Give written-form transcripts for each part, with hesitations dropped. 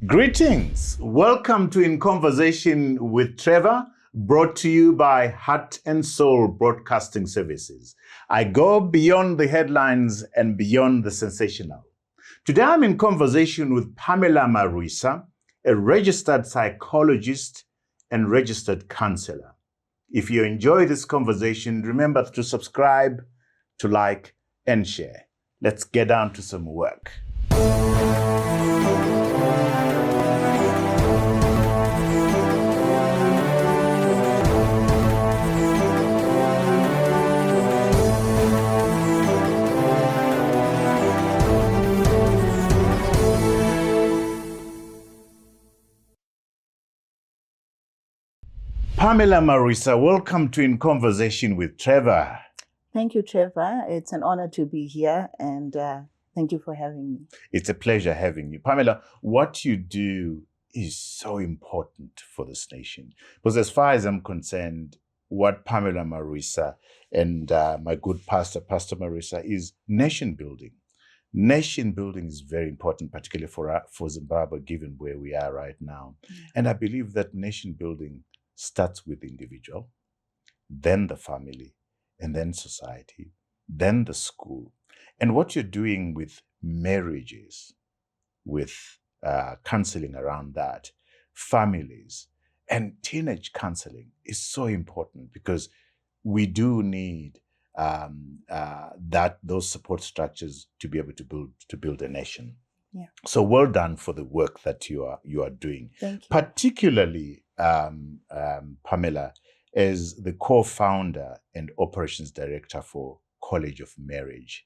Greetings. Welcome to In Conversation with Trevor, brought to you by Heart and Soul Broadcasting Services. I go beyond the headlines and beyond the sensational. Today I'm in conversation with Pamela Marwisa, a registered psychologist and registered counselor. If you enjoy this conversation, remember to subscribe, to like, and share. Let's get down to some work. Pamela Marwisa, welcome to In Conversation with Trevor. Thank you, Trevor. It's an honor to be here, and thank you for having me. It's a pleasure having you. Pamela, what you do is so important for this nation. Because as far as I'm concerned, what Pamela Marwisa and my good pastor, Pastor Marwisa, is nation building. Nation building is very important, particularly for Zimbabwe, given where we are right now. And I believe that nation building starts with the individual, then the family, and then society, then the school. And what you're doing with marriages, with counseling around that, families, and teenage counseling is so important because we do need those support structures to be able to build a nation. Yeah. So well done for the work that you are doing. Thank you. Particularly, Pamela, as the co-founder and operations director for College of Marriage,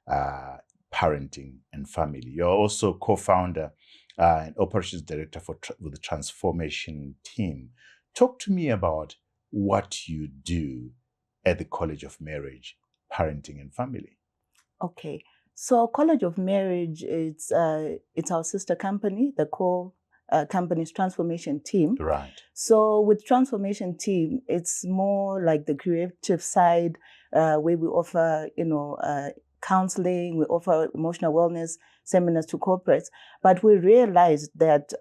Parenting and Family. You're also co-founder and operations director for the Transformation Team. Talk to me about what you do at the College of Marriage, Parenting and Family. Okay. So College of Marriage, it's our sister company, the company's Transformation Team. Right. So with Transformation Team, it's more like the creative side where we offer, counseling, we offer emotional wellness seminars to corporates. But we realized that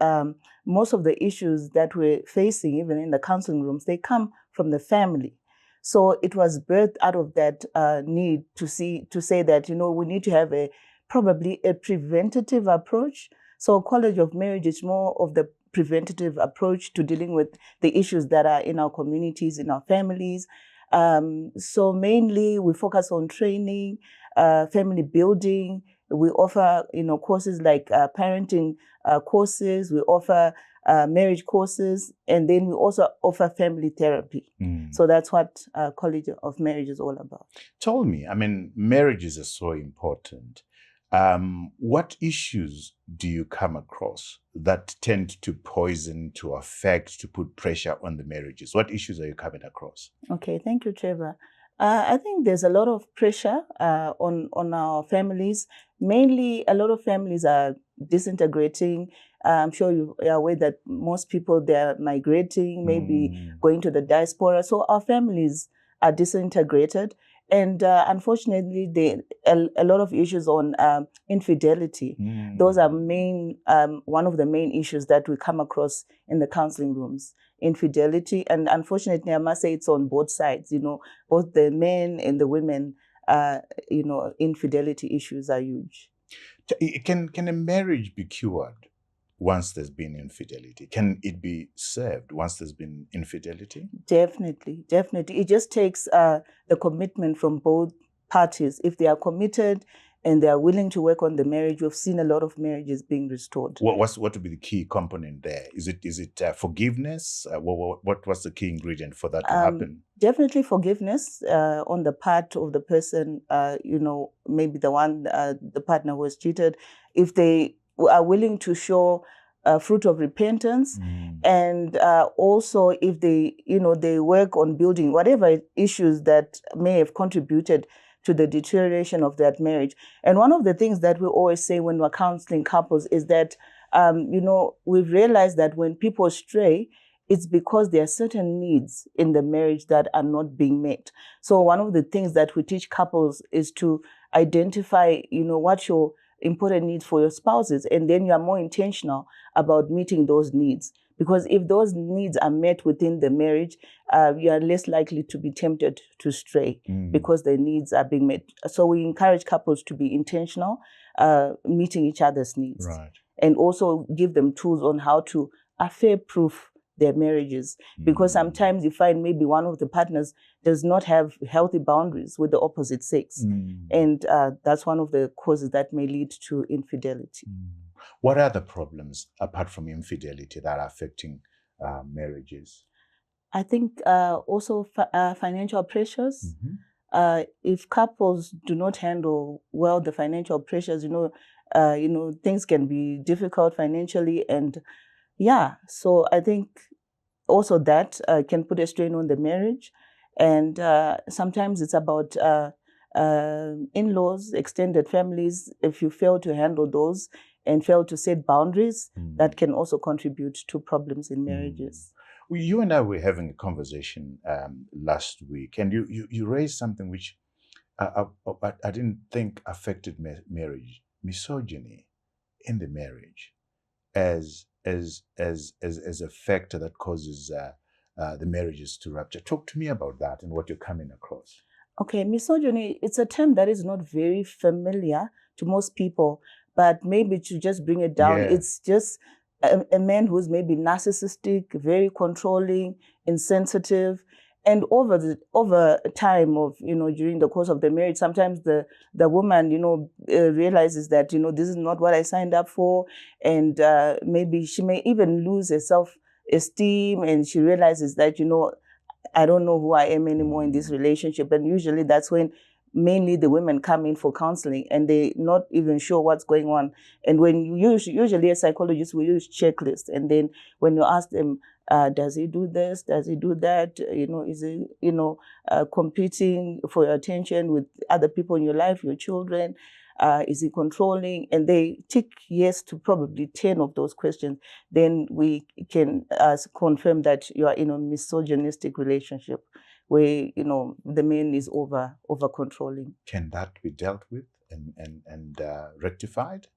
most of the issues that we're facing, even in the counseling rooms, they come from the family. So it was birthed out of that need to say that, we need to have probably a preventative approach. So College of Marriage is more of the preventative approach to dealing with the issues that are in our communities, in our families. So mainly we focus on training, family building. We offer, courses like parenting courses. We offer marriage courses, and then we also offer family therapy. So that's what College of Marriage is all about. Tell me, marriages are so important. What issues do you come across that tend to poison, to affect, to put pressure on the marriages? What issues are you coming across? Okay, thank you, Trevor. I think there's a lot of pressure on our families. Mainly, a lot of families are disintegrating. I'm sure you are aware that most people, they're migrating, maybe going to the diaspora. So our families are disintegrated. And unfortunately, a lot of issues on infidelity. Those are one of the main issues that we come across in the counseling rooms. Infidelity, and unfortunately, I must say it's on both sides. Both the men and the women. Infidelity issues are huge. Can a marriage be cured once there's been infidelity? Can it be saved once there's been infidelity? Definitely. It just takes the commitment from both parties. If they are committed and they are willing to work on the marriage, we've seen a lot of marriages being restored. What would be the key component there? Is it forgiveness? What was the key ingredient for that to happen? Definitely forgiveness on the part of the person, maybe the partner who was cheated. If they are willing to show fruit of repentance, and also if they work on building whatever issues that may have contributed to the deterioration of that marriage. And one of the things that we always say when we're counseling couples is that, we've realized that when people stray, it's because there are certain needs in the marriage that are not being met. So one of the things that we teach couples is to identify, what your important needs for your spouses, and then you are more intentional about meeting those needs. Because if those needs are met within the marriage, you are less likely to be tempted to stray because the needs are being met. So we encourage couples to be intentional, meeting each other's needs. Right. And also give them tools on how to affair-proof their marriages. Because sometimes you find maybe one of the partners does not have healthy boundaries with the opposite sex. And that's one of the causes that may lead to infidelity. What are the problems, apart from infidelity, that are affecting marriages? I think also financial pressures. If couples do not handle well the financial pressures, things can be difficult financially. And so I think also that can put a strain on the marriage. And sometimes it's about in-laws, extended families. If you fail to handle those and fail to set boundaries, that can also contribute to problems in marriages. Well, you and I were having a conversation last week, and you raised something which I didn't think affected marriage: misogyny in the marriage, as a factor that causes the marriages to rupture. Talk to me about that and what you're coming across. Okay, misogyny, it's a term that is not very familiar to most people, but maybe to just bring it down, it's just a man who's maybe narcissistic, very controlling, insensitive, and over time of, during the course of the marriage, sometimes the woman, realizes that, this is not what I signed up for, and maybe she may even lose her self-esteem, and she realizes that, I don't know who I am anymore in this relationship. And usually that's when mainly the women come in for counseling, and they're not even sure what's going on. And when usually as psychologists, we use checklists. And then when you ask them, does he do this? Does he do that? Is he, competing for your attention with other people in your life, your children? Is he controlling? And they tick yes to probably 10 of those questions. Then we can confirm that you are in a misogynistic relationship where, the man is over controlling. Can that be dealt with and rectified?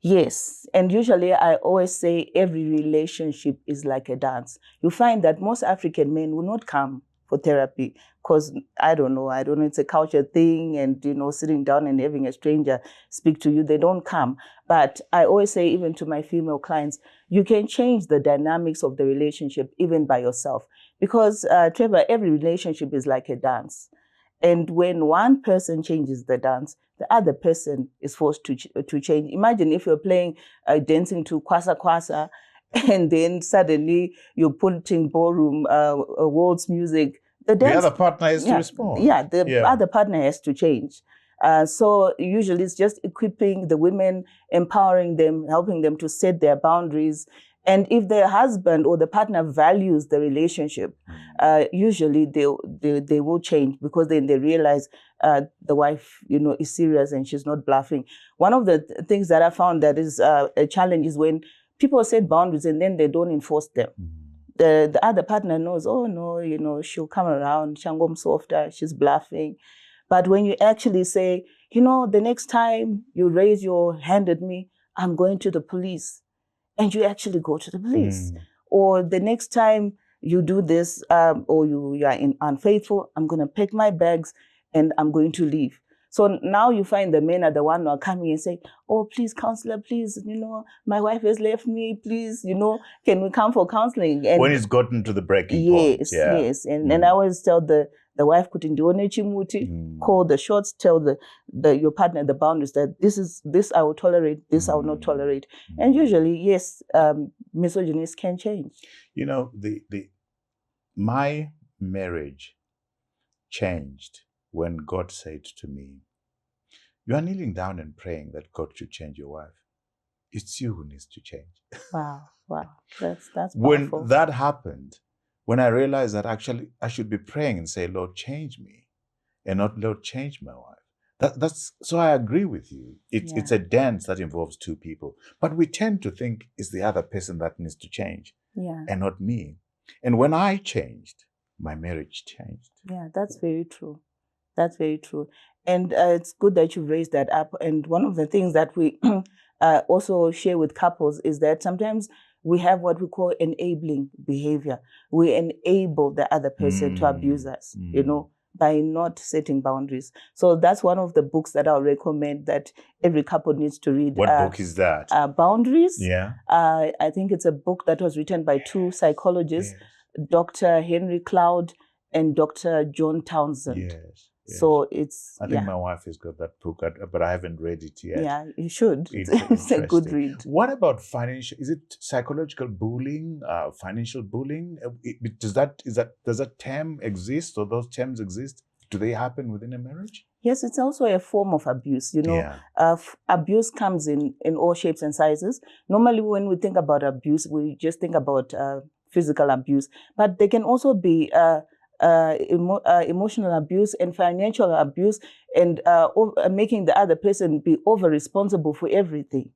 Yes. And usually I always say every relationship is like a dance. You find that most African men will not come for therapy because, I don't know, it's a culture thing, and, sitting down and having a stranger speak to you, they don't come. But I always say, even to my female clients, you can change the dynamics of the relationship even by yourself. Because, Trevor, every relationship is like a dance. And when one person changes the dance, the other person is forced to change. Imagine if you're playing dancing to Kwasa Kwasa, and then suddenly you're putting ballroom waltz music. The other partner has to respond. Yeah, the other partner has to change. So usually it's just equipping the women, empowering them, helping them to set their boundaries. And if the husband or the partner values the relationship, usually they will change, because then they realize the wife, is serious and she's not bluffing. One of the things that I found that is a challenge is when people set boundaries and then they don't enforce them. The other partner knows, oh no, she'll come around, Shangom softer, she's bluffing. But when you actually say, the next time you raise your hand at me, I'm going to the police. And you actually go to the police. Or the next time you do this, or you are unfaithful, I'm going to pack my bags and I'm going to leave. So now you find the men are the one who are coming and saying, oh, please, counselor, please, my wife has left me, please, can we come for counseling? And when it's gotten to the breaking point. Yes. And I always tell the wife, call the shots, tell your partner the boundaries, that this I will tolerate, this I will not tolerate. And usually, yes, misogynists can change. My marriage changed when God said to me, you are kneeling down and praying that God should change your wife. It's you who needs to change. Wow. That's powerful. When that happened, when I realized that actually I should be praying and say, Lord, change me, and not Lord, change my wife. That's so I agree with you. It's a dance that involves two people. But we tend to think it's the other person that needs to change, and not me. And when I changed, my marriage changed. Yeah, that's very true. That's very true. And it's good that you've raised that up. And one of the things that we also share with couples is that sometimes we have what we call enabling behavior. We enable the other person to abuse us, by not setting boundaries. So that's one of the books that I'll recommend that every couple needs to read. What book is that? Boundaries. Yeah. I think it's a book that was written by two psychologists, Dr. Henry Cloud and Dr. John Townsend. Yes. So it's, I think my wife has got that book, but I haven't read it yet. Yeah, you should. It's a good read. What about financial? Is it psychological bullying, financial bullying? Does that term exist, or those terms exist? Do they happen within a marriage? Yes, it's also a form of abuse. Abuse comes in all shapes and sizes. Normally, when we think about abuse, we just think about physical abuse, but there can also be emotional abuse and financial abuse, and making the other person be over responsible for everything.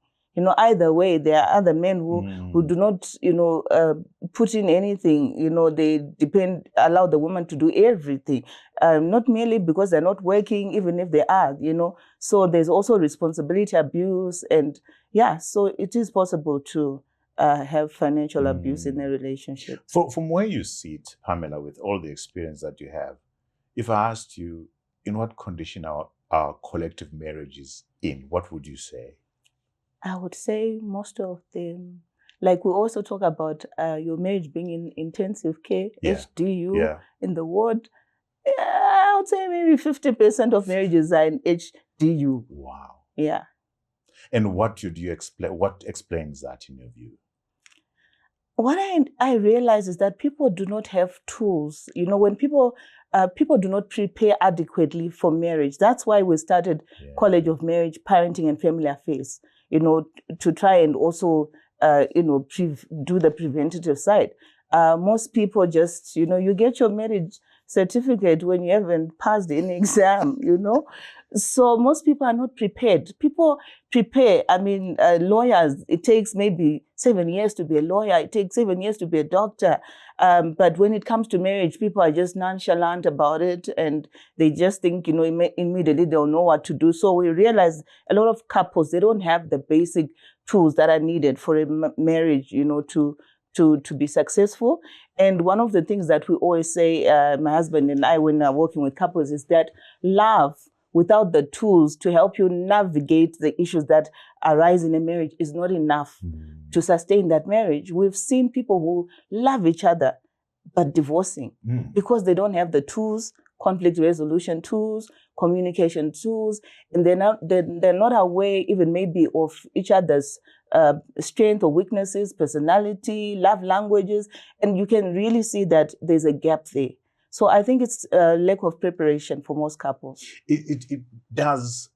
Either way, there are other men who do not, put in anything. They allow the woman to do everything, not merely because they're not working, even if they are, So there's also responsibility abuse, and so it is possible to have financial abuse in a relationship. From where you sit, Pamela, with all the experience that you have, if I asked you in what condition our collective marriage is in, what would you say? I would say most of them, like we also talk about your marriage being in intensive care, HDU, in the ward. I would say maybe 50% of marriages are in HDU. Wow. Yeah. And what should you explain? What explains that in your view? What I realize is that people do not have tools. When people do not prepare adequately for marriage. That's why we started College of Marriage, Parenting and Family Affairs, to try and also, do the preventative side. Most people just, you get your marriage certificate when you haven't passed any exam, So most people are not prepared. People prepare. I mean, lawyers, it takes maybe 7 years to be a lawyer. It takes 7 years to be a doctor. But when it comes to marriage, people are just nonchalant about it, and they just think, immediately they'll know what to do. So we realize a lot of couples, they don't have the basic tools that are needed for a marriage, to be successful. And one of the things that we always say, my husband and I, when we're working with couples, is that love without the tools to help you navigate the issues that arise in a marriage is not enough to sustain that marriage. We've seen people who love each other but divorcing because they don't have the tools, conflict resolution tools, communication tools, and they're not aware even maybe of each other's strength or weaknesses, personality, love languages, and you can really see that there's a gap there. So I think it's a lack of preparation for most couples. It does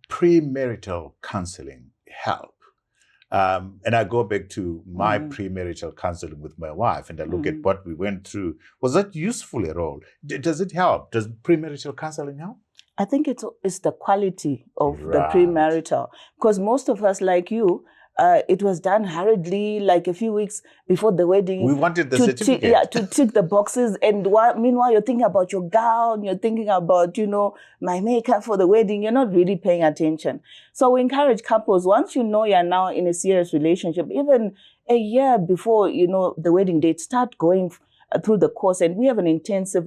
premarital counseling help? And I go back to my premarital counseling with my wife, and I look at what we went through. Was that useful at all? Does it help? Does premarital counseling help? I think it's the quality of the premarital, because most of us, like you, it was done hurriedly, like a few weeks before the wedding. We wanted the certificate. To tick the boxes. And meanwhile, you're thinking about your gown, you're thinking about, my makeup for the wedding. You're not really paying attention. So we encourage couples, once you know you're now in a serious relationship, even a year before, the wedding date, start going through the course. And we have an intensive,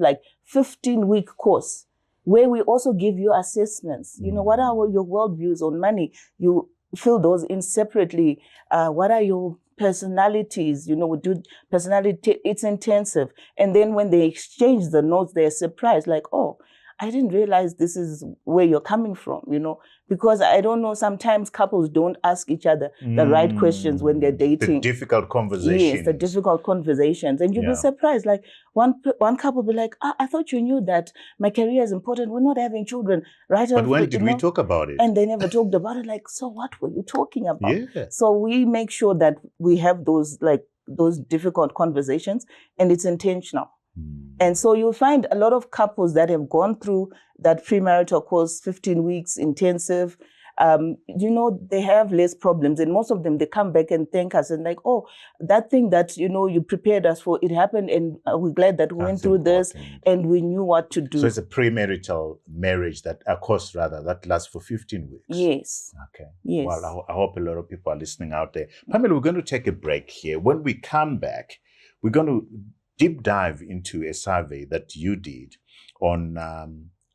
15-week course where we also give you assessments. What are your worldviews on money? You fill those in separately. What are your personalities? We do personality, it's intensive. And then when they exchange the notes, they're surprised, like, oh, I didn't realize this is where you're coming from, because I don't know, sometimes couples don't ask each other the right questions when they're dating. The difficult conversations. Yes, the difficult conversations. And you'll be surprised. Like one couple will be like, I thought you knew that my career is important. We're not having children, right? But when did we talk about it? And they never talked about it. Like, so what were you talking about? Yeah. So we make sure that we have those difficult conversations, and it's intentional. And so you'll find a lot of couples that have gone through that premarital course, 15 weeks intensive, they have less problems. And most of them, they come back and thank us and like, oh, that thing that, you prepared us for, it happened. And we're glad that we went through this and we knew what to do. So it's a premarital marriage course that lasts for 15 weeks. Yes. Okay. Yes. Well, I hope a lot of people are listening out there. Pamela, we're going to take a break here. When we come back, we're going to deep dive into a survey that you did on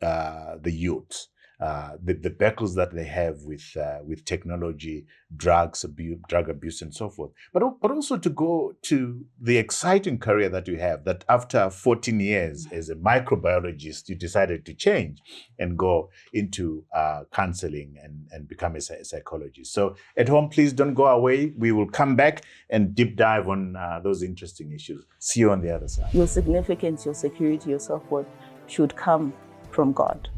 the youth, the battles that they have with technology, drug abuse, and so forth. But also to go to the exciting career that you have. That after 14 years as a microbiologist, you decided to change and go into counseling and become a psychologist. So at home, please don't go away. We will come back and deep dive on those interesting issues. See you on the other side. Your significance, your security, your self-worth should come from God.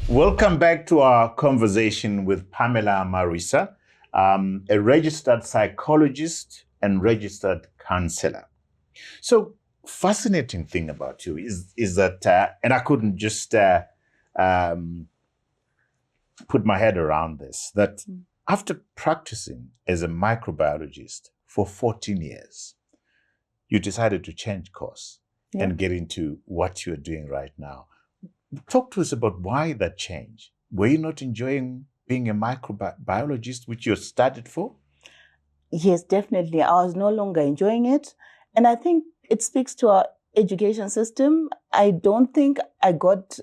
Welcome back to our conversation with Pamela Marwisa, a registered psychologist and registered counselor. So, fascinating thing about you is that, and I couldn't just put my head around this, that after practicing as a microbiologist for 14 years, you decided to change course and get into what you're doing right now. Talk to us about why that change. Were you not enjoying being a microbiologist, which you studied for? Yes, definitely. I was no longer enjoying it. And I think it speaks to our education system. I don't think I got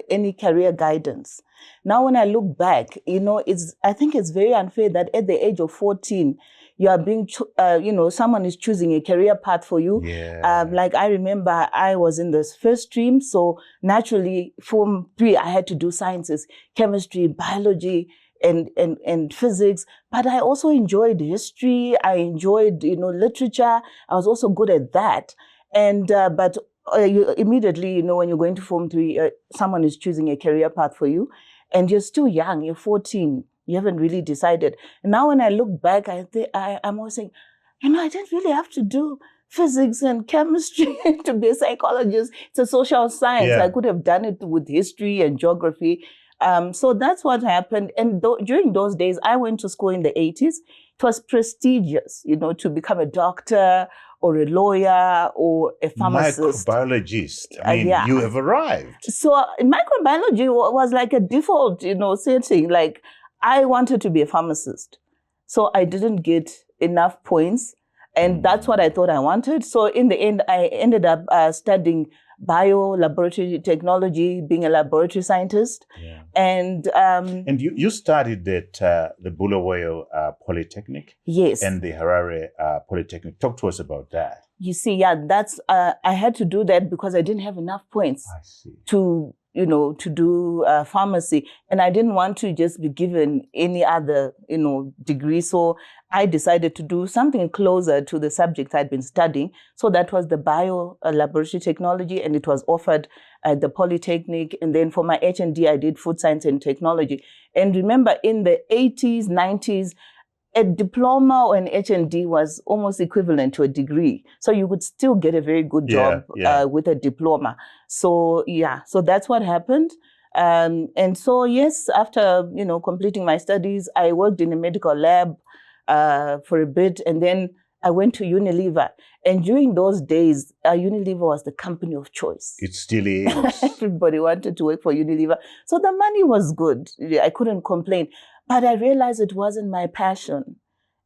any career guidance. Now, when I look back, I think it's very unfair that at the age of 14, you are being, someone is choosing a career path for you. Yeah. Like I remember I was in this first stream. So naturally, Form 3, I had to do sciences, chemistry, biology, and physics. But I also enjoyed history. I enjoyed, literature. I was also good at that. And, but you immediately, when you're going to Form 3, someone is choosing a career path for you. And you're still young, you're 14. You haven't really decided. And now when I look back, I'm always saying, I didn't really have to do physics and chemistry to be a psychologist. It's a social science. Yeah. I could have done it with history and geography. So that's what happened. And during those days, I went to school in the 80s. It was prestigious, to become a doctor or a lawyer or a pharmacist. Microbiologist. I mean, you have arrived. So microbiology was like a default, setting. Like I wanted to be a pharmacist. So I didn't get enough points. And that's what I thought I wanted. So in the end, I ended up studying bio-laboratory technology, being a laboratory scientist. Yeah. And you studied at the Bulawayo Polytechnic. Yes. And the Harare Polytechnic. Talk to us about that. You see, that's I had to do that because I didn't have enough points to do pharmacy. And I didn't want to just be given any other, degree. So I decided to do something closer to the subject I'd been studying. So that was the bio-laboratory technology, and it was offered at the Polytechnic. And then for my H&D, I did food science and technology. And remember, in the 80s, 90s, a diploma or an H&D was almost equivalent to a degree. So you could still get a very good job with a diploma. So, so that's what happened. And so, yes, after, completing my studies, I worked in a medical lab for a bit. And then I went to Unilever. And during those days, Unilever was the company of choice. It still is. Everybody wanted to work for Unilever. So the money was good. I couldn't complain. But I realized it wasn't my passion.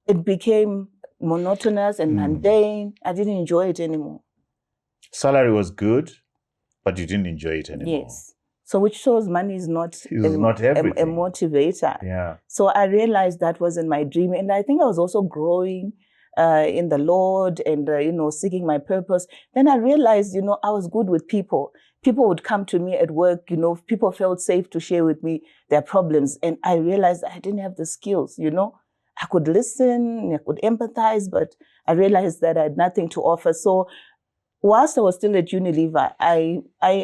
It became monotonous and mundane. I didn't enjoy it anymore. Salary was good, but you didn't enjoy it anymore. Yes. So which shows money is not everything. A motivator. Yeah. So I realized that wasn't my dream. And I think I was also growing in the Lord and, seeking my purpose. Then I realized, I was good with people. People would come to me at work, people felt safe to share with me their problems. And I realized I didn't have the skills, I could listen, I could empathize, but I realized that I had nothing to offer. So whilst I was still at Unilever, I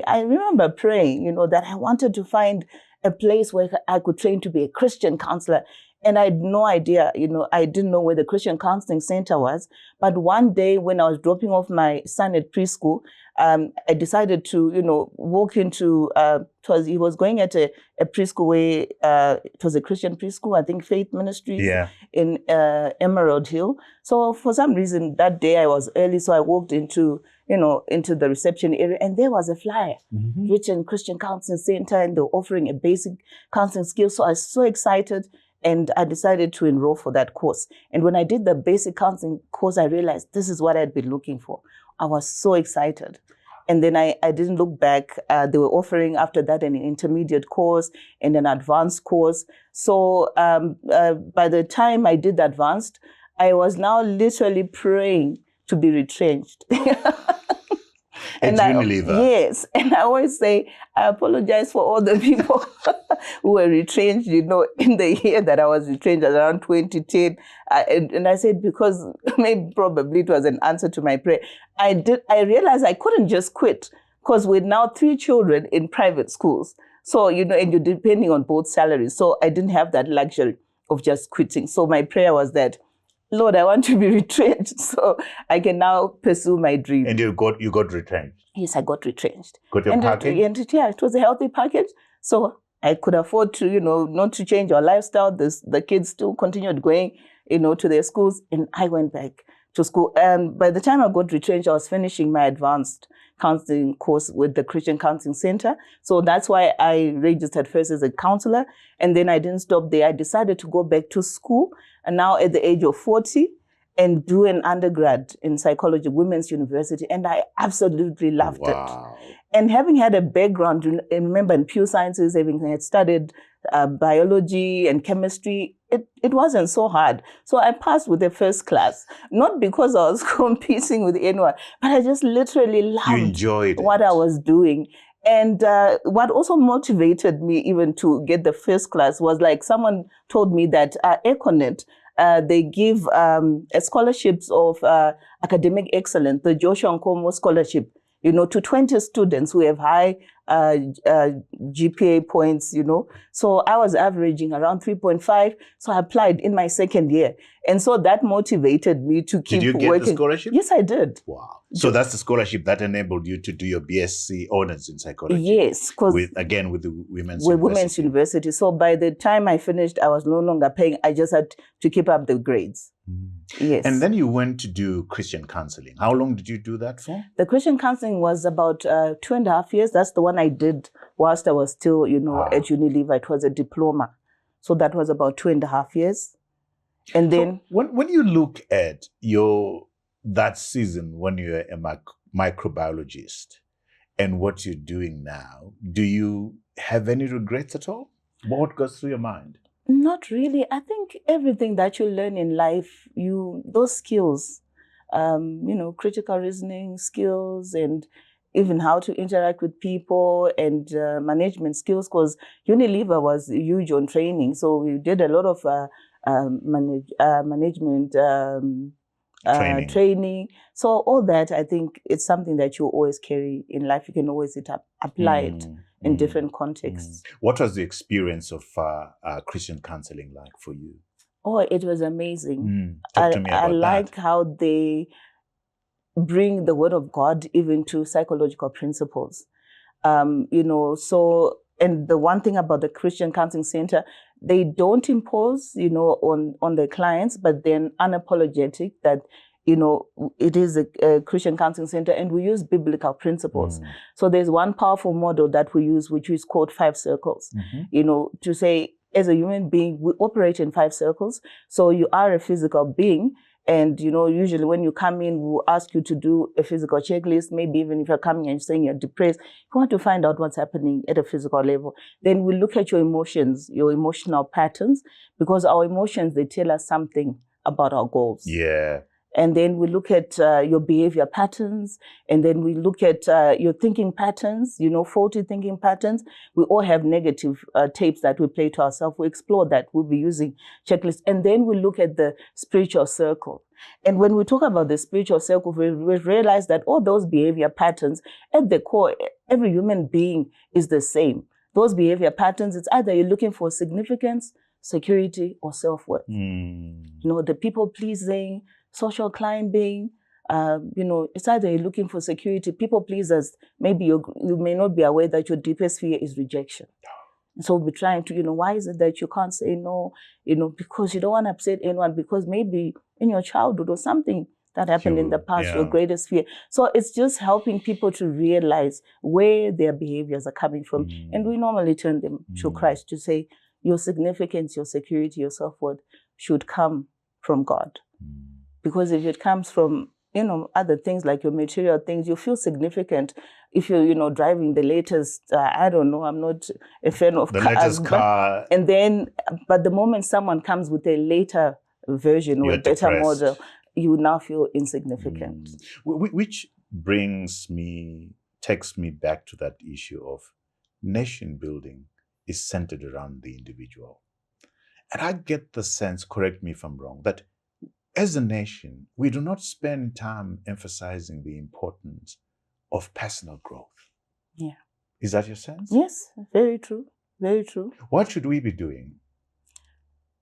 remember praying, that I wanted to find a place where I could train to be a Christian counselor. And I had no idea, I didn't know where the Christian Counselling Center was. But one day when I was dropping off my son at preschool, I decided to, walk into, he was going at a preschool where it was a Christian preschool, I think Faith Ministries in Emerald Hill. So for some reason that day I was early, so I walked into the reception area, and there was a flyer written Christian Counselling Center, and they were offering a basic counseling skill. So I was so excited, and I decided to enroll for that course. And when I did the basic counseling course, I realized this is what I'd been looking for. I was so excited. And then I didn't look back. They were offering after that an intermediate course and an advanced course. So by the time I did the advanced, I was now literally praying to be retrenched. And Unilever. Yes. And I always say, I apologize for all the people who were retrenched, in the year that I was retrenched, around 2010. And I said, because probably it was an answer to my prayer. I realized I couldn't just quit, because we're now 3 children in private schools. So, and you're depending on both salaries. So I didn't have that luxury of just quitting. So my prayer was that, Lord, I want to be retrenched so I can now pursue my dream. And you got retrenched? Yes, I got retrenched. Got your package? It was a healthy package. So I could afford to, not to change our lifestyle. The kids still continued going, to their schools. And I went back to school. And by the time I got retrenched, I was finishing my advanced counseling course with the Christian Counselling Center. So that's why I registered first as a counselor. And then I didn't stop there. I decided to go back to school. And now at the age of 40, and do an undergrad in psychology, Women's University. And I absolutely loved it. And having had a background, remember, in pure sciences, having had studied biology and chemistry, it wasn't so hard. So I passed with a first class, not because I was competing with anyone, but I just literally loved what I was doing. And what also motivated me even to get the first class was, like, someone told me that Econet, they give scholarships of academic excellence, the Joshua Nkomo Scholarship, to 20 students who have high GPA points, So I was averaging around 3.5. So I applied in my second year. And so that motivated me to keep working. Did you get the scholarship? Yes, I did. Wow. So that's the scholarship that enabled you to do your BSc honors in psychology? Yes. With the Women's University. So by the time I finished, I was no longer paying. I just had to keep up the grades. Yes. And then you went to do Christian counseling. How long did you do that for? The Christian counseling was about 2.5 years. That's the one I did whilst I was still, at Unilever. It was a diploma. So that was about 2.5 years. And then when you look at that season when you were a microbiologist and what you're doing now, do you have any regrets at all? What goes through your mind? Not really. I think everything that you learn in life, those skills, critical reasoning skills, and even how to interact with people, and management skills, because Unilever was huge on training. So we did a lot of management training. So all that, I think it's something that you always carry in life. You can always apply it in different contexts. What was the experience of Christian counseling like for you? Oh, it was amazing. Talk to me about I like how they bring the word of God even to psychological principles. And the one thing about the Christian Counselling Center, they don't impose, on their clients, but then unapologetic that, it is a Christian Counselling Center, and we use biblical principles. So there's one powerful model that we use, which is called 5 circles, to say, as a human being, we operate in 5 circles. So you are a physical being. And, usually when you come in, we'll ask you to do a physical checklist. Maybe even if you're coming and saying you're depressed, you want to find out what's happening at a physical level. Then we look at your emotions, your emotional patterns, because our emotions, they tell us something about our goals. Yeah. And then we look at your behavior patterns, and then we look at your thinking patterns, faulty thinking patterns. We all have negative tapes that we play to ourselves. We explore that. We'll be using checklists. And then we look at the spiritual circle. And when we talk about the spiritual circle, we realize that all those behavior patterns, at the core, every human being is the same. Those behavior patterns, it's either you're looking for significance, security, or self-worth. The people-pleasing, social climbing, it's either you're looking for security. People pleasers, maybe you may not be aware that your deepest fear is rejection. So we're trying to, why is it that you can't say no? Because you don't want to upset anyone, because maybe in your childhood or something that happened in the past, your greatest fear. So it's just helping people to realize where their behaviors are coming from. And we normally turn them to Christ to say, your significance, your security, your self-worth should come from God. Because if it comes from, other things like your material things, you feel significant. If you're, driving the latest, I don't know, I'm not a fan of the cars. latest car. But the moment someone comes with a later version or a better model, you now feel insignificant. Which takes me back to that issue of nation building is centered around the individual. And I get the sense, correct me if I'm wrong, that as a nation, we do not spend time emphasizing the importance of personal growth. Yeah. Is that your sense? Yes, very true. Very true. What should we be doing?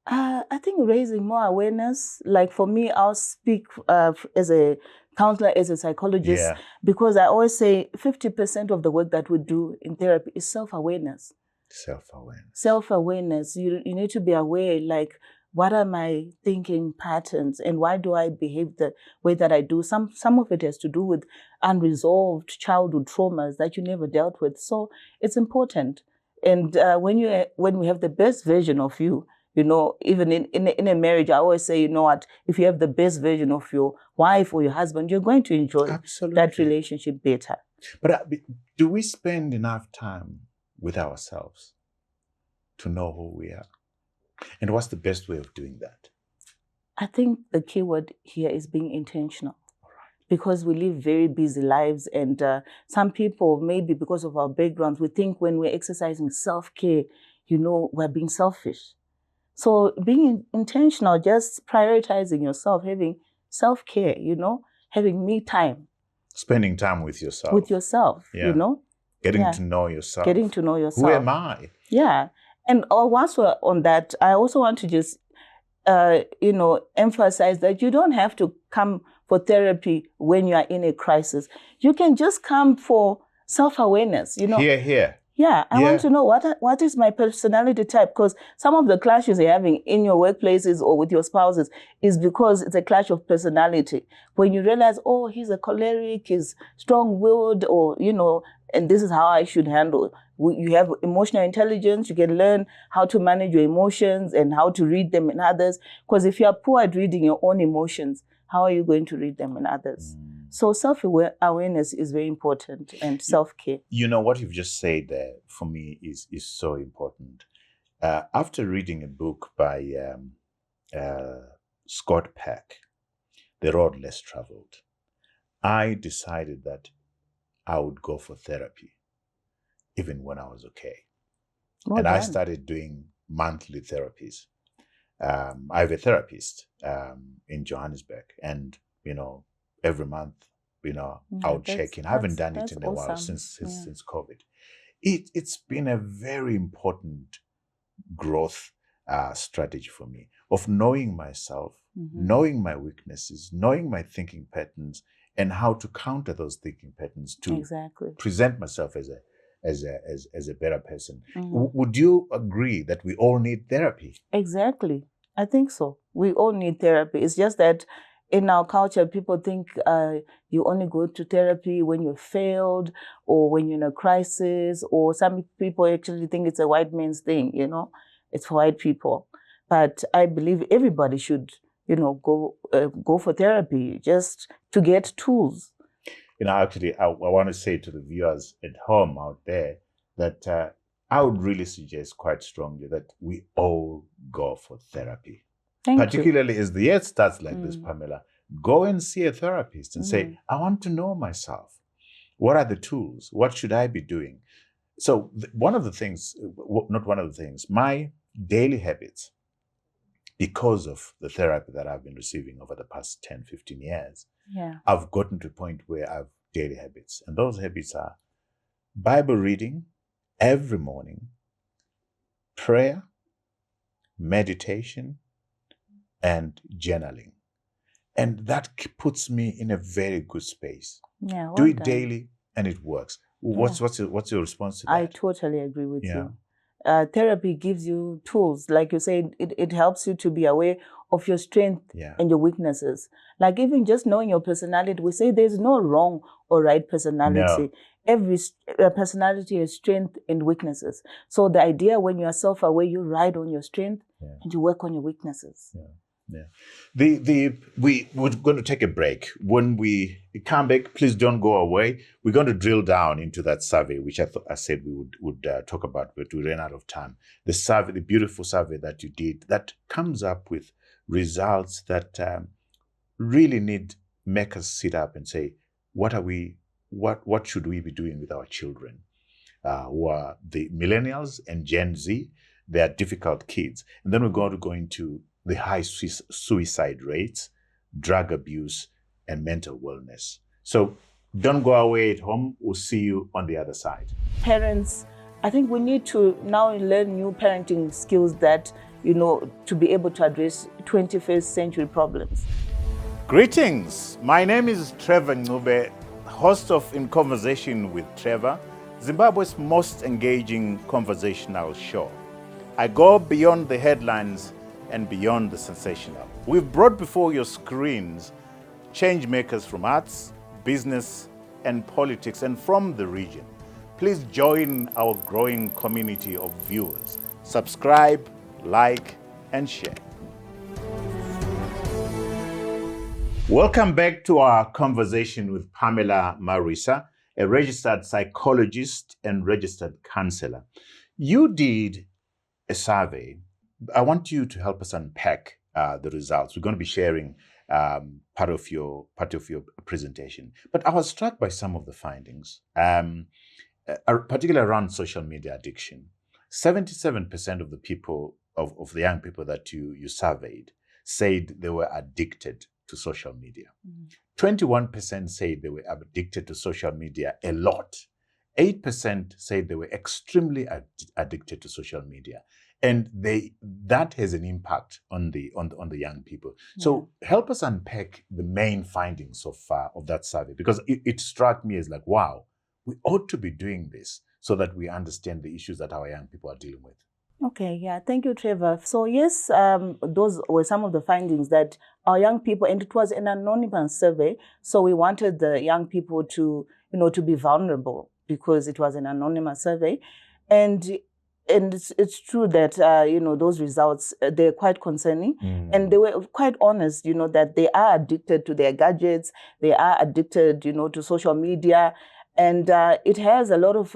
I think raising more awareness. Like for me, I'll speak as a counselor, as a psychologist, because I always say 50% of the work that we do in therapy is self-awareness. Self-awareness. Self-awareness. You need to be aware, like, what are my thinking patterns and why do I behave the way that I do? Some of it has to do with unresolved childhood traumas that you never dealt with. So it's important. And when we have the best version of you, even in a marriage, I always say, what, if you have the best version of your wife or your husband, you're going to enjoy that relationship better. But do we spend enough time with ourselves to know who we are? And what's the best way of doing that? I think the key word here is being intentional. Because we live very busy lives, and some people, maybe because of our backgrounds, we think when we're exercising self-care, we're being selfish. So being intentional, just prioritizing yourself, having self-care, having me time. Spending time with yourself. Getting to know yourself. Getting to know yourself. Who am I? Yeah. And once we're on that, I also want to just, emphasize that you don't have to come for therapy when you are in a crisis. You can just come for self-awareness, Here. Yeah, I want to know what is my personality type, because some of the clashes you're having in your workplaces or with your spouses is because it's a clash of personality. When you realize, oh, he's a choleric, he's strong-willed, or, and this is how I should handle. You have emotional intelligence, you can learn how to manage your emotions and how to read them in others. Because if you are poor at reading your own emotions, how are you going to read them in others? So self-awareness is very important, and self-care. What you've just said there for me is so important. After reading a book by Scott Peck, The Road Less Traveled, I decided that I would go for therapy, even when I was okay. I started doing monthly therapies. I have a therapist in Johannesburg, and every month, I would check in. I haven't done it in a while since COVID. It's been a very important growth strategy for me of knowing myself, knowing my weaknesses, knowing my thinking patterns, and how to counter those thinking patterns to present myself as a better person. Would you agree that we all need therapy? Exactly. I think so. We all need therapy. It's just that in our culture, people think you only go to therapy when you've failed or when you're in a crisis, or some people actually think it's a white man's thing, it's for white people. But I believe everybody should, go for therapy just to get tools. Actually, I want to say to the viewers at home out there that I would really suggest quite strongly that we all go for therapy. Particularly as the year starts like this, Pamela, go and see a therapist and say, I want to know myself. What are the tools? What should I be doing? So one of the things, not one of the things, my daily habits, because of the therapy that I've been receiving over the past 10, 15 years, I've gotten to a point where I have daily habits. And those habits are Bible reading every morning, prayer, meditation, and journaling. And that puts me in a very good space. Yeah, well do it done. daily, and it works. What's your response to that? I totally agree with you. Therapy gives you tools. Like you said, it helps you to be aware of your strength and your weaknesses. Like even just knowing your personality, we say there's no wrong or right personality. No. Every personality has strength and weaknesses. So the idea when you are self-aware, you ride on your strength and you work on your weaknesses. Yeah. We're going to take a break. When we come back, please don't go away. We're going to drill down into that survey, which I said we would talk about, but we ran out of time. The survey, the beautiful survey that you did, that comes up with results that really make us sit up and say, what should we be doing with our children, who are the millennials and Gen Z? They are difficult kids. And then we're going to go into the high suicide rates, drug abuse, and mental wellness. So don't go away at home. We'll see you on the other side. Parents, I think we need to now learn new parenting skills that, to be able to address 21st century problems. Greetings. My name is Trevor Ncube, host of In Conversation with Trevor, Zimbabwe's most engaging conversational show. I go beyond the headlines and beyond the sensational. We've brought before your screens change makers from arts, business, and politics, and from the region. Please join our growing community of viewers. Subscribe, like, and share. Welcome back to our conversation with Pamela Marwisa, a registered psychologist and registered counselor. You did a survey. I want you to help us unpack the results. We're going to be sharing part of your presentation. But I was struck by some of the findings, particularly around social media addiction. 77% of the people, of the young people that you surveyed, said they were addicted to social media. 21% said they were addicted to social media a lot. 8% said they were extremely addicted to social media. And that has an impact on the young people. So help us unpack the main findings of that survey, because it struck me as like, wow, we ought to be doing this so that we understand the issues that our young people are dealing with. Okay, thank you, Trevor. So yes, those were some of the findings that our young people, and it was an anonymous survey, so we wanted the young people to, to be vulnerable because it was an anonymous survey, and it's true that those results, they're quite concerning, and they were quite honest, that they are addicted to their gadgets, they are addicted, to social media. And it has a lot of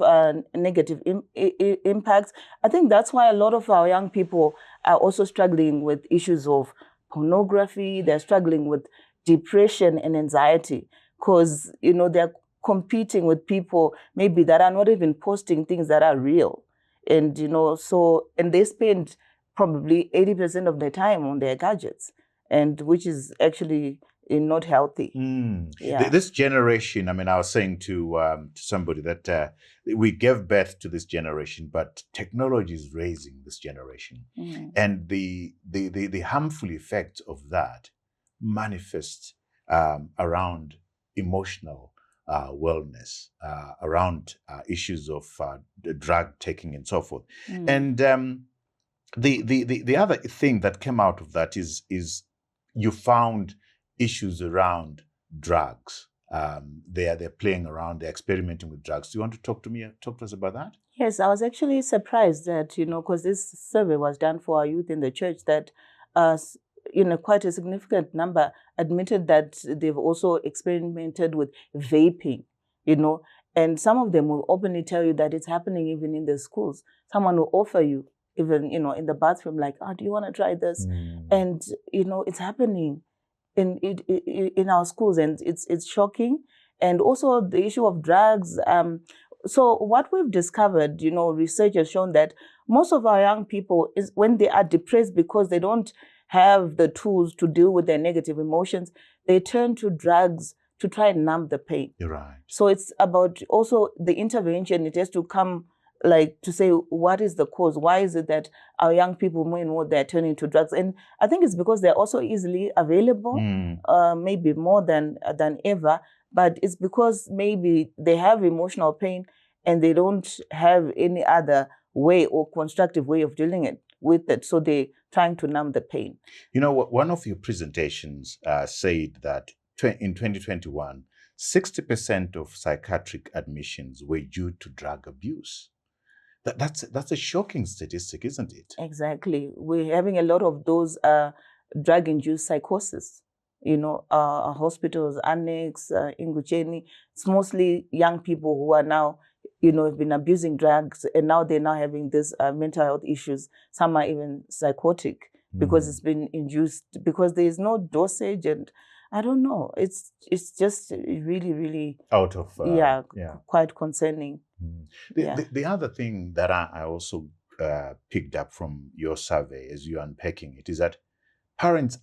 negative impacts. I think that's why a lot of our young people are also struggling with issues of pornography. They're struggling with depression and anxiety because, they're competing with people maybe that are not even posting things that are real. And, and they spend probably 80% of their time on their gadgets, and which is actually not healthy. This generation, I was saying to somebody that we gave birth to this generation, but technology is raising this generation. And the harmful effects of that manifest around emotional wellness, around issues of drug taking and so forth. And the other thing that came out of that is you found issues around drugs. They're playing around, they're experimenting with drugs. Do you want to talk to us about that? Yes, I was actually surprised that, because this survey was done for our youth in the church, that quite a significant number admitted that they've also experimented with vaping, and some of them will openly tell you that it's happening even in the schools. Someone will offer you even, in the bathroom, like, do you want to try this? And, it's happening in our schools, and it's shocking. And also the issue of drugs. So what we've discovered, research has shown that most of our young people is when they are depressed because they don't have the tools to deal with their negative emotions, they turn to drugs to try and numb the pain. You're right. So it's about also the intervention. It has to come to say, what is the cause? Why is it that our young people more and more they're turning to drugs? And I think it's because they're also easily available, maybe more than ever. But it's because maybe they have emotional pain and they don't have any other way or constructive way of dealing with it. So they're trying to numb the pain. One of your presentations said that in 2021, 60% of psychiatric admissions were due to drug abuse. That's a shocking statistic, isn't it? Exactly. We're having a lot of those drug-induced psychosis. Hospitals, annex, Ingutsheni. It's mostly young people who are now, have been abusing drugs, and now they're now having this mental health issues. Some are even psychotic because it's been induced, because there is no dosage, and I don't know. It's just really, really out of quite concerning. The other thing that I also picked up from your survey as you're unpacking it is that parents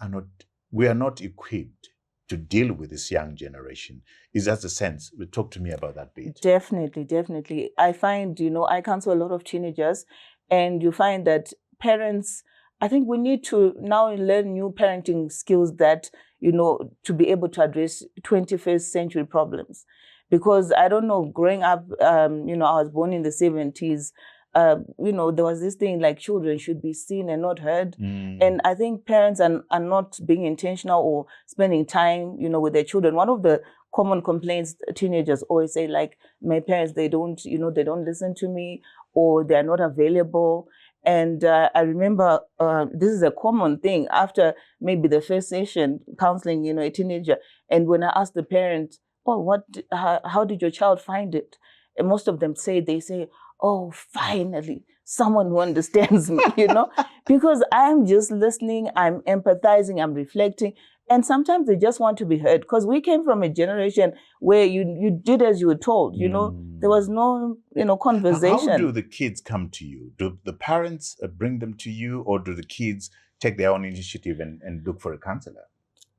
we are not equipped to deal with this young generation. Is that the sense? Talk to me about that bit. Definitely. I find, I counsel a lot of teenagers, and you find that parents, I think we need to now learn new parenting skills that, to be able to address 21st century problems. Because I don't know, growing up, I was born in the 70s, there was this thing like children should be seen and not heard. And I think parents are not being intentional or spending time, with their children. One of the common complaints teenagers always say, like, my parents, they don't listen to me, or they're not available. And I remember this is a common thing after maybe the first session counseling, a teenager. And when I asked the parent, how did your child find it? And most of them they say, oh, finally, someone who understands me, because I'm just listening, I'm empathizing, I'm reflecting. And sometimes they just want to be heard, because we came from a generation where you did as you were told, there was no, conversation. How do the kids come to you? Do the parents bring them to you, or do the kids take their own initiative and look for a counselor?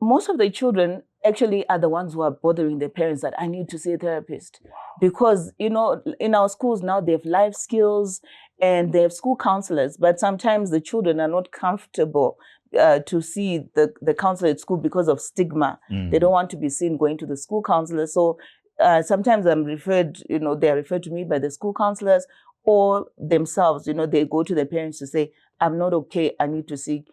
Most of the children actually are the ones who are bothering their parents that I need to see a therapist. Wow. Because, in our schools now, they have life skills and they have school counselors, but sometimes the children are not comfortable to see the counselor at school because of stigma. They don't want to be seen going to the school counselor. So sometimes I'm referred, they're referred to me by the school counselors, or themselves, they go to their parents to say, I'm not okay, I need to see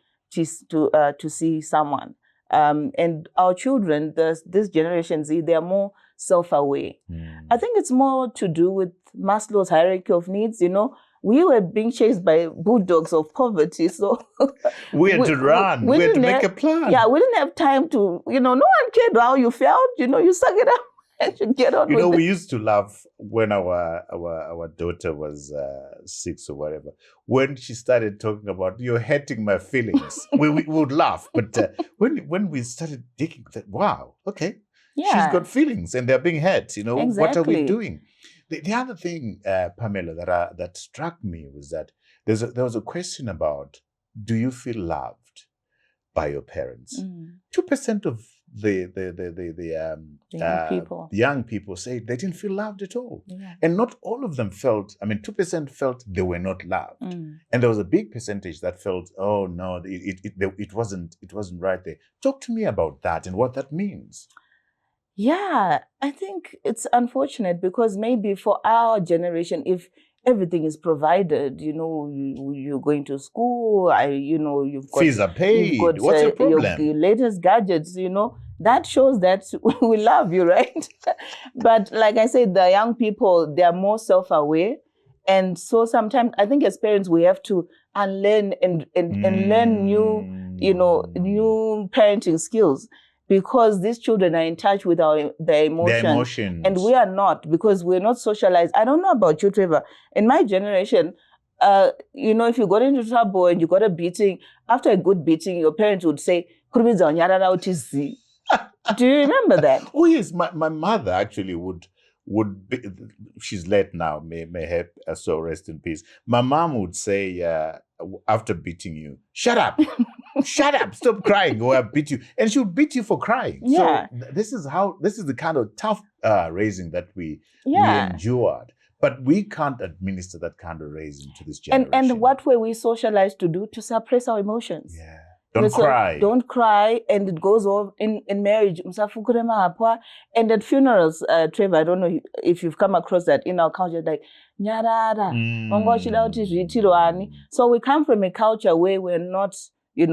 someone. And our children, this Generation Z, they are more self-aware. I think it's more to do with Maslow's hierarchy of needs. We were being chased by bulldogs of poverty, so we had to run. We had to make a plan. Yeah, we didn't have time to. No one cared how you felt. You suck it up and you get on with it. We used to laugh when our daughter was 6 or whatever. When she started talking about, you're hurting my feelings, we would laugh. But when we started digging, that, wow, okay, she's got feelings and they're being hurt. Exactly. What are we doing? The other thing, Pamela, that struck me was that there was a question about, do you feel loved by your parents? 2% of the young people say they didn't feel loved at all. Yeah. And not all of them 2% felt they were not loved. And there was a big percentage that felt, oh no, it wasn't right there. Talk to me about that and what that means. Yeah, I think it's unfortunate because maybe for our generation, if everything is provided, you're going to school, you've got fees are paid. What's your problem? Your latest gadgets, that shows that we love you, right? But like I said, the young people, they are more self-aware. And so sometimes I think as parents, we have to unlearn and learn new parenting skills. Because these children are in touch with their emotions. And we are not, because we're not socialized. I don't know about you, Trevor. In my generation, if you got into trouble and you got a beating, after a good beating, your parents would say, Kurumidza nyarara uti zi. Do you remember that? Oh yes, my mother actually would be, she's late now, may her soul rest in peace. My mom would say after beating you, shut up, shut up, stop crying, or I beat you, and she would beat you for crying. Yeah. So this is the kind of tough raising that we endured. But we can't administer that kind of raising to this generation. And what were we socialized to do? To suppress our emotions. Yeah. Don't cry. Don't cry, and it goes on in marriage. And at funerals, Trevor, I don't know if you've come across that in our culture, like nyarara. So we come from a culture where we're not, we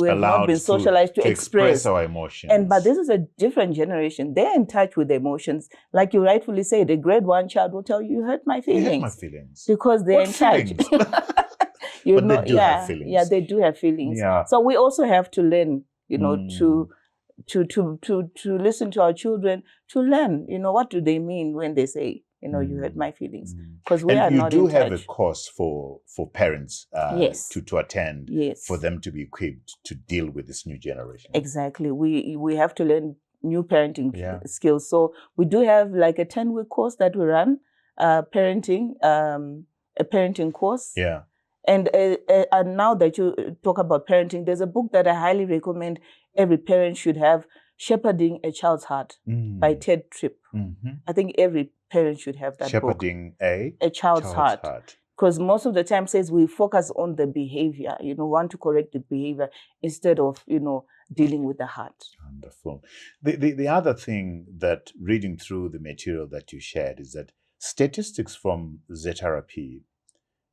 have not been socialized to express our emotions. But this is a different generation. They're in touch with their emotions. Like you rightfully say, the grade 1 child will tell you, you hurt my feelings. You hurt my feelings. Because they're in touch. But they do have feelings. Yeah, they do have feelings. Yeah. So we also have to learn, to listen to our children, to learn, what do they mean when they say, you hurt my feelings? Because we are not in touch. You do have a course for parents to attend, for them to be equipped to deal with this new generation. Exactly. We have to learn new parenting skills. So we do have like a 10-week course that we run, a parenting course. Yeah. And now that you talk about parenting, there's a book that I highly recommend every parent should have, Shepherding a Child's Heart by Ted Tripp. I think every parent should have that book. Shepherding a Child's Heart. Because most of the time says we focus on the behavior, want to correct the behavior instead of, dealing with the heart. Wonderful. The other thing that reading through the material that you shared is that statistics from Z-Therapy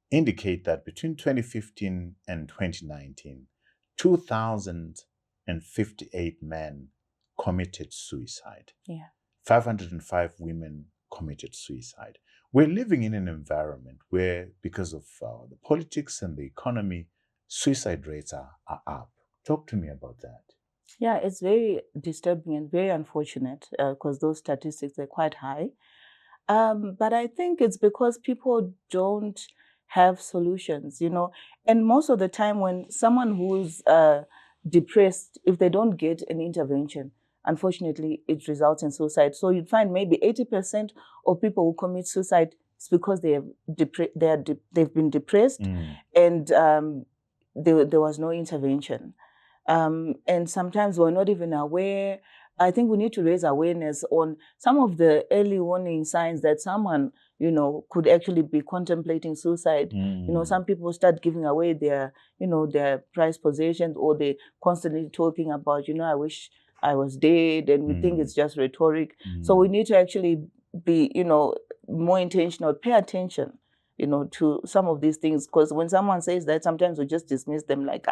indicate that between 2015 and 2019, 2,058 men committed suicide. Yeah. 505 women committed suicide. We're living in an environment where, because of the politics and the economy, suicide rates are up. Talk to me about that. Yeah, it's very disturbing and very unfortunate because those statistics are quite high. But I think it's because people don't have solutions, and most of the time when someone who's depressed, if they don't get an intervention, unfortunately, it results in suicide. So you'd find maybe 80% of people who commit suicide is because they've been depressed and there was no intervention. And sometimes we're not even aware. I think we need to raise awareness on some of the early warning signs that someone, could actually be contemplating suicide. Some people start giving away their prized possessions, or they constantly talking about, I wish I was dead, and we think it's just rhetoric. So we need to actually be, more intentional, pay attention, to some of these things. Because when someone says that, sometimes we just dismiss them like,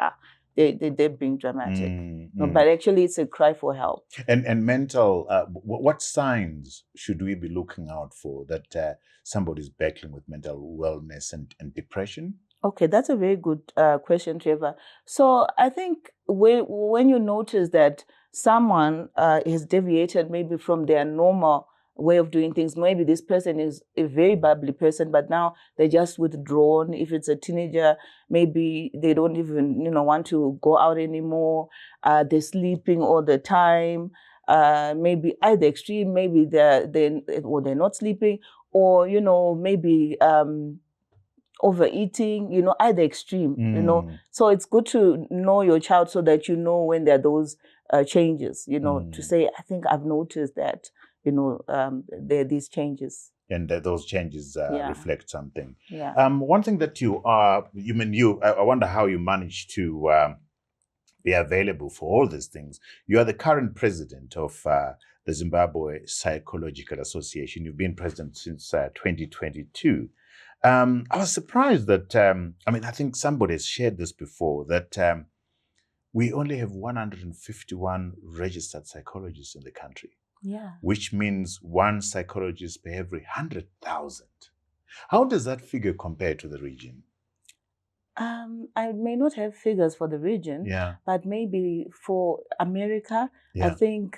they're being dramatic. No, but actually it's a cry for help. And mental, what signs should we be looking out for that somebody's battling with mental wellness and depression? Okay, that's a very good question, Trevor. So I think when you notice that someone has deviated maybe from their normal way of doing things, maybe this person is a very bubbly person, but now they're just withdrawn. If it's a teenager, maybe they don't even want to go out anymore. They're sleeping all the time. Maybe either extreme, maybe they're not sleeping, or maybe overeating, either extreme, So it's good to know your child so that you know when there are those changes, to say, I think I've noticed that, there are these changes. And those changes reflect something. Yeah. One thing that I wonder how you managed to be available for all these things. You are the current president of the Zimbabwe Psychological Association. You've been president since 2022. I was surprised that, I think somebody has shared this before, that we only have 151 registered psychologists in the country. Yeah. Which means one psychologist per every 100,000. How does that figure compare to the region? I may not have figures for the region, but maybe for America, I think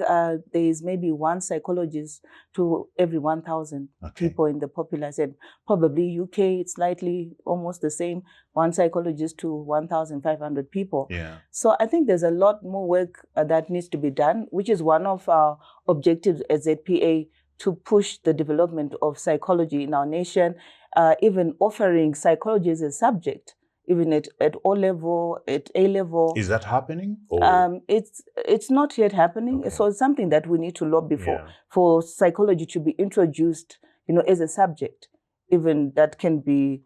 there's maybe one psychologist to every 1,000 people in the population. Probably UK, it's slightly almost the same, one psychologist to 1,500 people. So I think there's a lot more work that needs to be done, which is one of our objectives as ZPA, to push the development of psychology in our nation, even offering psychology as a subject, even at O level, at A level. Is that happening? Or? It's not yet happening. So it's something that we need to lobby for psychology to be introduced, as a subject, even that can be,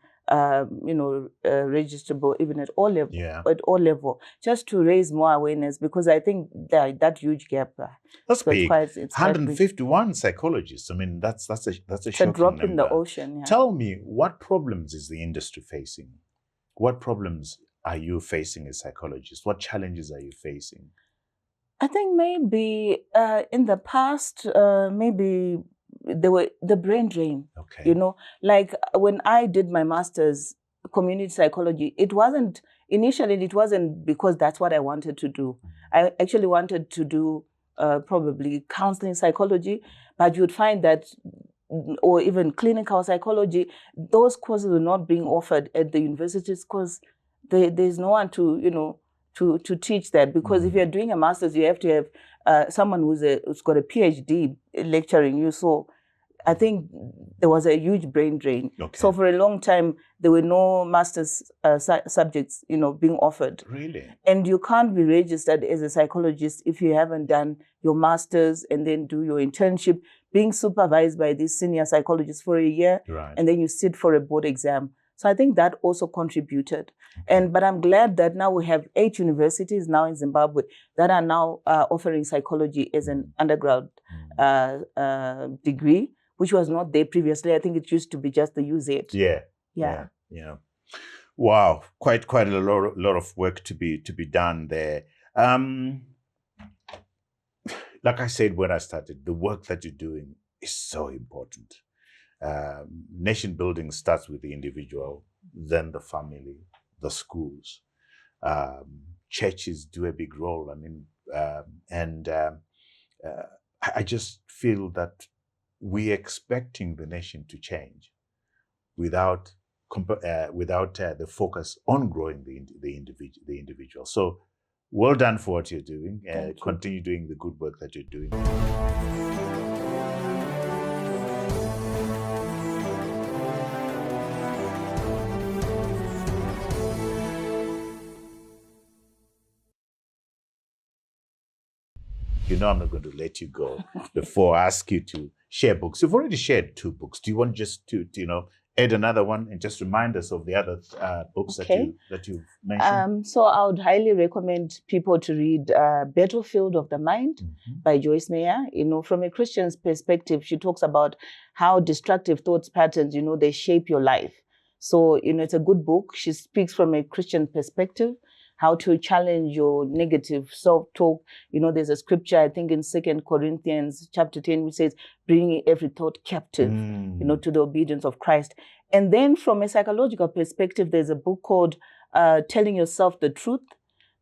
registrable even at O level. At O level, just to raise more awareness, because I think that huge gap. That's big. 151 psychologists. I mean, that's a shocking drop number. In the ocean. Tell me, what problems is the industry facing? What problems are you facing as psychologists? What challenges are you facing? I think maybe in the past, maybe there were the brain drain. Like when I did my master's community psychology, it wasn't because that's what I wanted to do. I actually wanted to do probably counseling psychology, but you'd find that, or even clinical psychology, those courses are not being offered at the universities because there's no one to teach that. Because if you're doing a master's, you have to have someone who's got a PhD lecturing you. So I think there was a huge brain drain. So for a long time, there were no master's subjects, being offered. Really? And you can't be registered as a psychologist if you haven't done your master's and then do your internship, being supervised by these senior psychologists for a year, and then you sit for a board exam. So I think that also contributed. But I'm glad that now we have 8 universities now in Zimbabwe that are now offering psychology as an undergrad degree, which was not there previously. I think it used to be just the UZ. Yeah. Wow, quite a lot of work to be done there. Like I said when I started, the work that you're doing is so important. Nation building starts with the individual, then the family, the schools. Churches do a big role. I mean, I just feel that we're expecting the nation to change without the focus on growing the individual. So well done for what you're doing. Continue doing the good work that you're doing. I'm not going to let you go before I ask you to share books. You've already shared 2 books. Do you want just to add another one and just remind us of the other books that you've mentioned? So I would highly recommend people to read Battlefield of the Mind by Joyce Meyer. From a Christian's perspective, she talks about how destructive thoughts patterns, they shape your life. So, it's a good book. She speaks from a Christian perspective, how to challenge your negative self-talk. There's a scripture, I think in 2 Corinthians chapter 10, which says, bringing every thought captive, to the obedience of Christ. And then from a psychological perspective, there's a book called Telling Yourself the Truth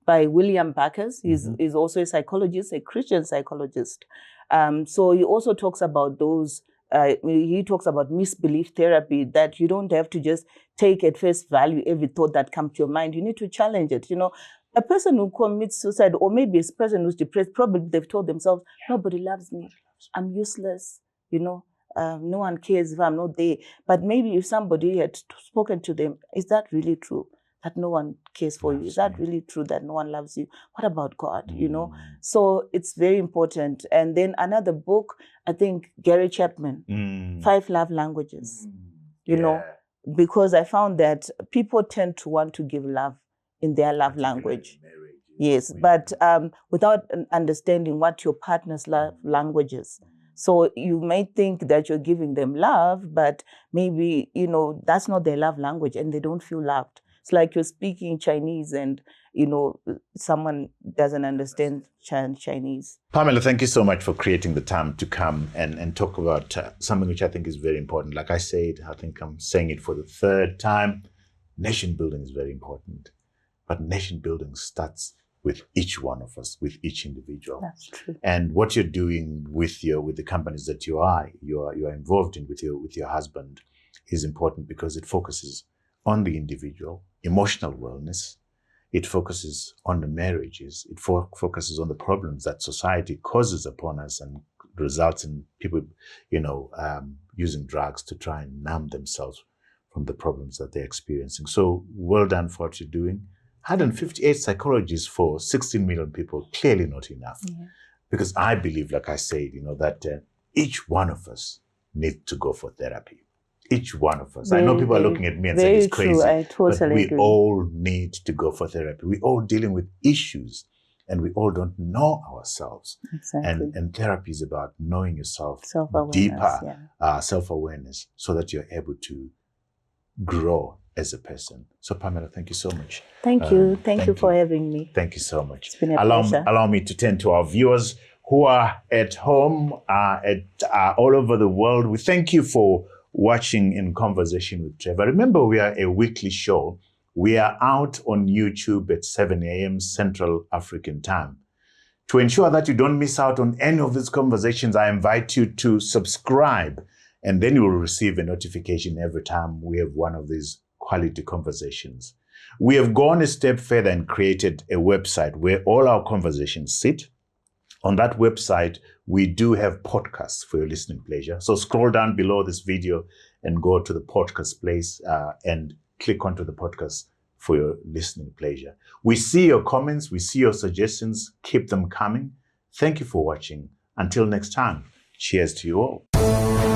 by William Backus. He's also a psychologist, a Christian psychologist. So he also talks about those, he talks about misbelief therapy, that you don't have to just take at face value every thought that comes to your mind. You need to challenge it. A person who commits suicide, or maybe a person who's depressed, probably they've told themselves, nobody loves me. I'm useless. No one cares if I'm not there. But maybe if somebody had spoken to them, is that really true? That no one cares for you? Is that really true that no one loves you? What about God? So it's very important. And then another book, I think Gary Chapman, 5 Love Languages. Because I found that people tend to want to give love in their love language. Yes, but without understanding what your partner's love language is. So you may think that you're giving them love, but maybe, that's not their love language and they don't feel loved. It's like you're speaking Chinese and, someone doesn't understand Chinese. Pamela, thank you so much for creating the time to come and talk about something which I think is very important. Like I said, I think I'm saying it for the 3rd time. nation building is very important. But nation building starts with each one of us, with each individual. That's true. And what you're doing with the companies that you are involved in with your husband is important because it focuses on the individual, emotional wellness. It focuses on the marriages. It focuses on the problems that society causes upon us and results in people, using drugs to try and numb themselves from the problems that they're experiencing. So well done for what you're doing. 158 psychologists for 16 million people, clearly not enough. Yeah. Because I believe, like I said, that each one of us needs to go for therapy. Each one of us. I know people are looking at me and saying it's crazy. I totally but we agree. all need to go for therapy. We're all dealing with issues and we all don't know ourselves. Exactly. And therapy is about knowing yourself Self-awareness, deeper, yeah. Self-awareness, so that you're able to grow as a person. So Pamela, thank you so much. Thank you. Thank you for having me. Thank you so much. It's been a pleasure. Allow me to turn to our viewers who are at home, all over the world. We thank you for watching In Conversation with Trevor. Remember, we are a weekly show. We are out on YouTube at 7 a.m. Central African Time. To ensure that you don't miss out on any of these conversations, I invite you to subscribe, and then you will receive a notification every time we have one of these quality conversations. We have gone a step further and created a website where all our conversations sit. On that website, we do have podcasts for your listening pleasure. So scroll down below this video and go to the podcast place and click onto the podcast for your listening pleasure. We see your comments. We see your suggestions. Keep them coming. Thank you for watching. Until next time, cheers to you all.